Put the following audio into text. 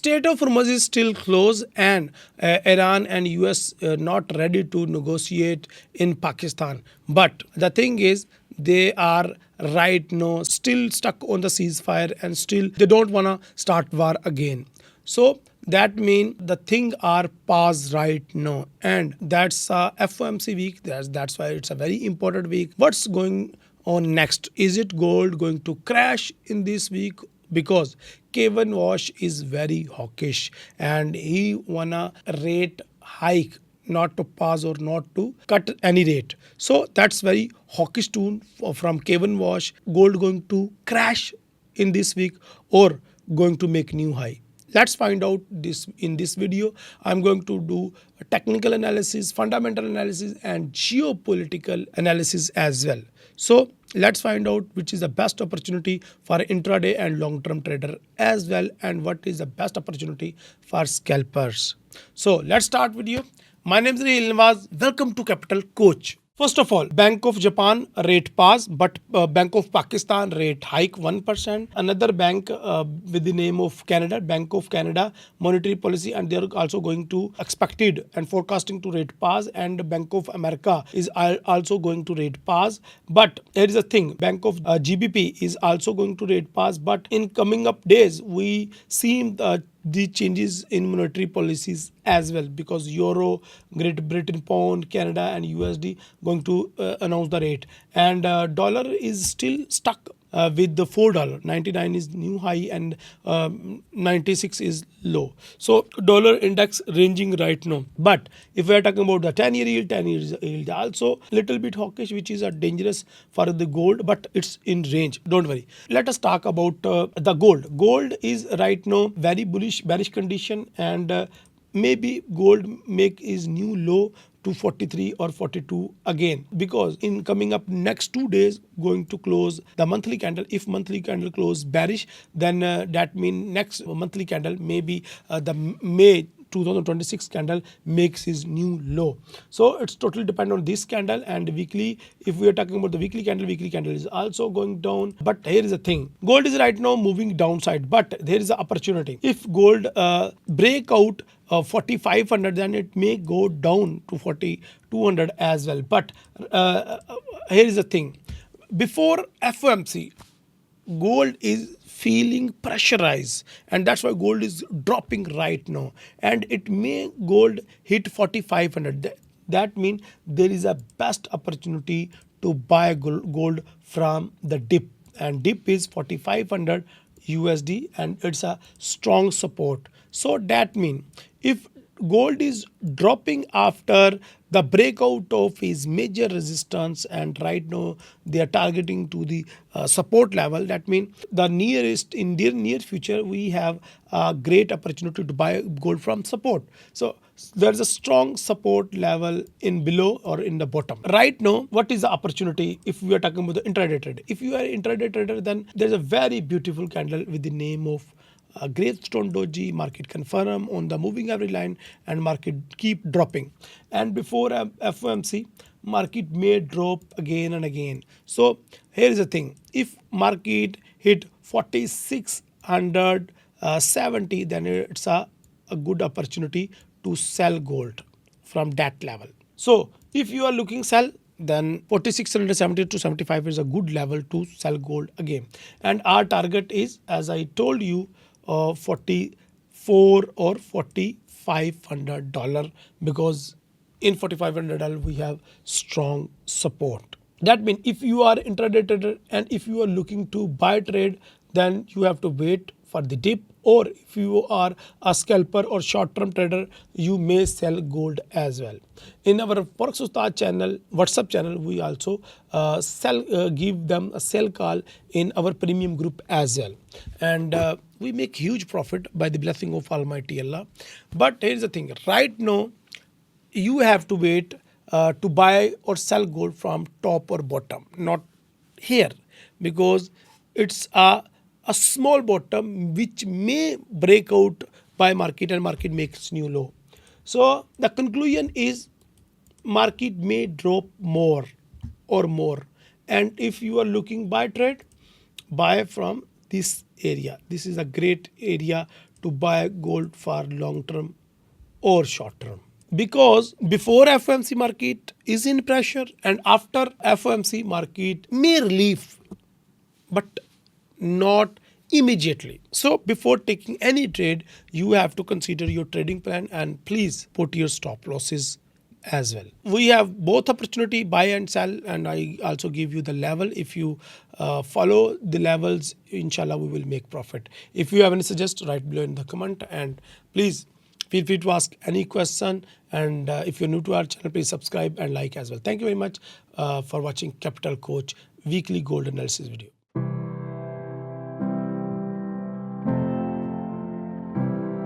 State of Hormuz is still closed, and Iran and US not ready to negotiate in Pakistan. But the thing is, they are right now still stuck on the ceasefire, and still they don't want to start war again. So that means the thing are paused right now, and that's FOMC week. That's why it's a very important week. What's going on next? Is it gold going to crash in this week? Because Kevin Walsh is very hawkish, and he wanna rate hike, not to pause or not to cut any rate. So that's very hawkish tune from Kevin Walsh. Gold going to crash in this week or going to make new high? Let's find out this in this video. I'm going to do a technical analysis, fundamental analysis, and geopolitical analysis as well. So let's find out which is the best opportunity for intraday and long-term trader as well, and what is the best opportunity for scalpers. So let's start video. My name is Rahil Nawaz. Welcome to Capital Coach. First of all, Bank of Japan rate pause, but Bank of Pakistan rate hike 1%. Another bank with the name of Canada, Bank of Canada, monetary policy, and they are also going to expected and forecasting to rate pause. And Bank of America is also going to rate pause. But there is a thing, Bank of GBP is also going to rate pause. But in coming up days, we see the changes in monetary policies as well, because Euro, Great Britain, Pound, Canada, and USD going to announce the rate, and dollar is still stuck with the $4. 99 is new high, and 96 is low. So dollar index ranging right now. But if we are talking about the 10-year yield, 10-year yield also little bit hawkish, which is dangerous for the gold, but it's in range. Don't worry. Let us talk about the gold. Gold is right now very bearish condition, and maybe gold make is new low to 43 or 42 again, because in coming up next 2 days going to close the monthly candle. If monthly candle close bearish, then that means next monthly candle maybe the May 2026 candle makes his new low. So it's totally depend on this candle. And weekly, if we are talking about the weekly candle is also going down. But here is the thing, gold is right now moving downside, but there is an opportunity. If gold break out 4500, then it may go down to 4200 as well. But here is the thing, before FOMC, gold is feeling pressurized, and that's why gold is dropping right now, and it may gold hit 4500. That means there is a best opportunity to buy gold from the dip, and dip is 4500 USD, and it's a strong support. So that means if gold is dropping after the breakout of his major resistance, and right now they are targeting to the support level, that means the nearest in the near future we have a great opportunity to buy gold from support. So there's a strong support level in below or in the bottom. Right now, what is the opportunity if we are talking about the intraday trader? If you are intraday trader, then there's a very beautiful candle with the name of gravestone doji. Market confirm on the moving average line, and market keep dropping. And before FOMC, market may drop again and again. So here is the thing, if market hit 4670, then it's a good opportunity to sell gold from that level. So if you are looking sell, then 4670 to 75 is a good level to sell gold again. And our target is, as I told you, 44 or $4,500, because in $4,500 we have strong support. That means if you are intraday trader and if you are looking to buy trade, then you have to wait for the dip, or if you are a scalper or short-term trader, you may sell gold as well. In our Forex Ustad channel, WhatsApp channel, we also give them a sell call in our premium group as well. And we make huge profit by the blessing of Almighty Allah. But here's the thing, right now, you have to wait to buy or sell gold from top or bottom, not here, because it's a small bottom which may break out by market, and market makes new low. So the conclusion is market may drop more or more, and if you are looking buy trade, buy from this area. This is a great area to buy gold for long term or short term. Because before FOMC market is in pressure and after FOMC market may relief, but not immediately. So before taking any trade, you have to consider your trading plan and please put your stop losses as well. We have both opportunity buy and sell, and I also give you the level. If you follow the levels, inshallah we will make profit. If you have any suggestion, write below in the comment, and please feel free to ask any question. And if you're new to our channel, please subscribe and like as well. Thank you very much for watching Capital Coach weekly gold analysis video.